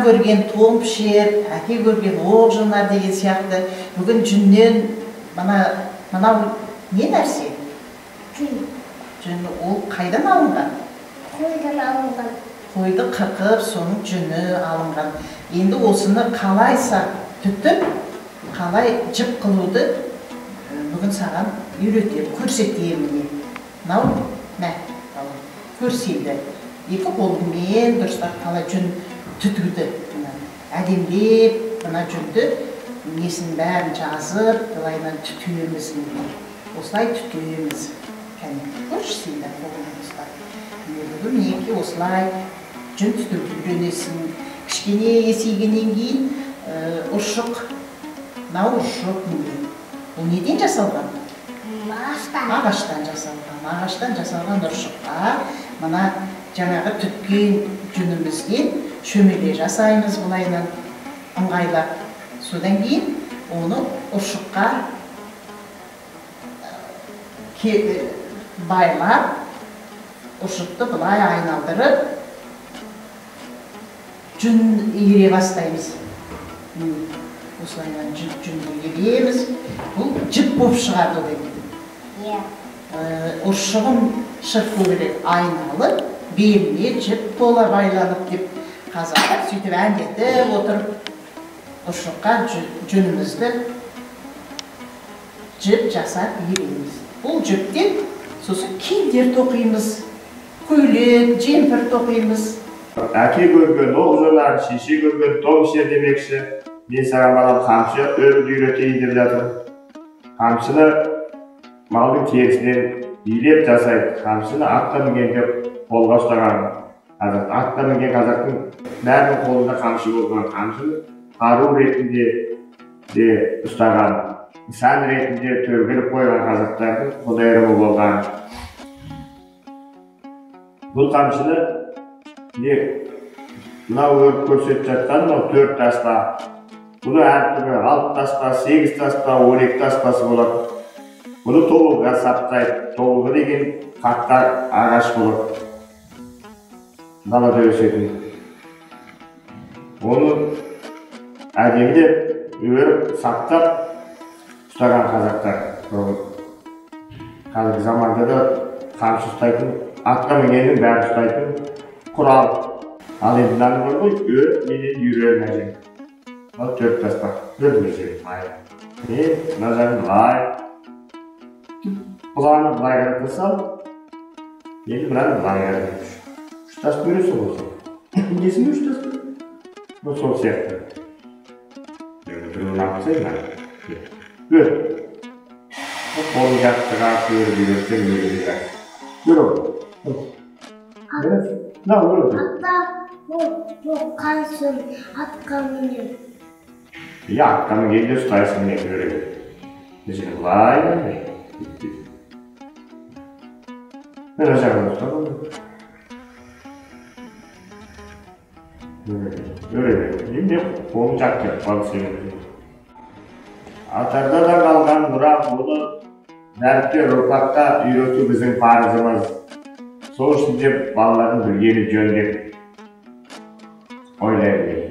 көрген том пішер, әке көрген оқ жонар деген сияқты. Бүгін жүннен мынау не нәрсе? Жүн ол қайдан алынған? Қойдан алынған. Қойды қырқып, соның жүні алынған. Енді осыны қалайса түтіп, қалай жіп қылуды бүгін саған үйретем, көрсетемін. Мынау, мә, көрсейді. Екі қолымен дұрыстап қалай жүн түтуді. Әдемдеп, мына жүнді несін бәрін жазып, былайынан түтуеміз. Осылай түтуеміз. Көршісейді қолымен ұстап. Мінекі осылай жүн түтуді үйренесің. Кішкене есейгеннен кейін ұршық, мынау ұршық не? Бұл неден жасалған? Ағаштан жасалған. Ағаштан жасалған ұршыққа мына жаңағы түткен жүнімізден шөмеле жасаймыз бұлайынан ыңғайлап. Содан кейін оны ұршыққа байлап, ұршықты бұлай айналдырып, жүн ере бастаймыз. Осылайынан жүнді ереміз. Бұл жіп боп шығады дейді. Ұршығым шырт көбірек айналып, беліне жіп тола байланып деп қазақтар сөйтіп әндетіп отырып, ұршыққа жүнімізді жіп жасап ереміз. Бұл жіптен сосын киімдер тоқимыз, көйлек, жемпір тоқимыз. Әке көрген оқ жонар, шеше көрген том пішер демекші. Мен саған балам қамшы өрді үйретейін деп жатыр. Қамшыны малдың терісінен билеп жасайды. Қамшыны атқа мінген деп қолға ұстаған қазақ. Атқа мінген қазақтың бәрінің қолында қамшы болған. Қамшыны қару ретінде де ұстаған. Сан ретінде төгіліп қойған қазақтардың құдайырымы болған. Бұл қамшыны мынау өріп көрсетіп жатқан мынау 4 таспа. Бұны әртүрлі 6 таспа, 8 таспа, 12 таспасы болады. Бұны тобылға саптайды. Тобылғы деген қатқар ағаш болады. Далада өсетін. Оны әдемдеп өріп саптап ұстаған қазақтар. Қазіргі заманда да қамшы ұстайтын, атқа мінгеннің бәрі ұстайтын құрал. Ал енді мынаны бар ғой, өріп менен үйреніп әжем. Ол 4 таспа, өріп әжем майы. Мына жағын лай. Бұланы бұлай қаратып сал. Енді мынаны бұлай қаратып. 3 тас көресің болсын. Несін 3 тас көресің? Бұл сол сияқты. Бірін апсай ма? Өр. Қолын жаттыға көріп үйретсең өріп. Өр ол. Мына өріп. Бұл қансын атқа мінем. Атқа мінгенде ұстайсың мен көріп. Несін бұлай қарай. Мына жағын ұстап. Өріп. Енді қолын жаттып қалып сеніп. Атарда да қалған мұра бұны дәріптер ұрпаққа үйрету біздің парызымыз. Сол үшін деп балаларын білгені жөн деп ойлаймын.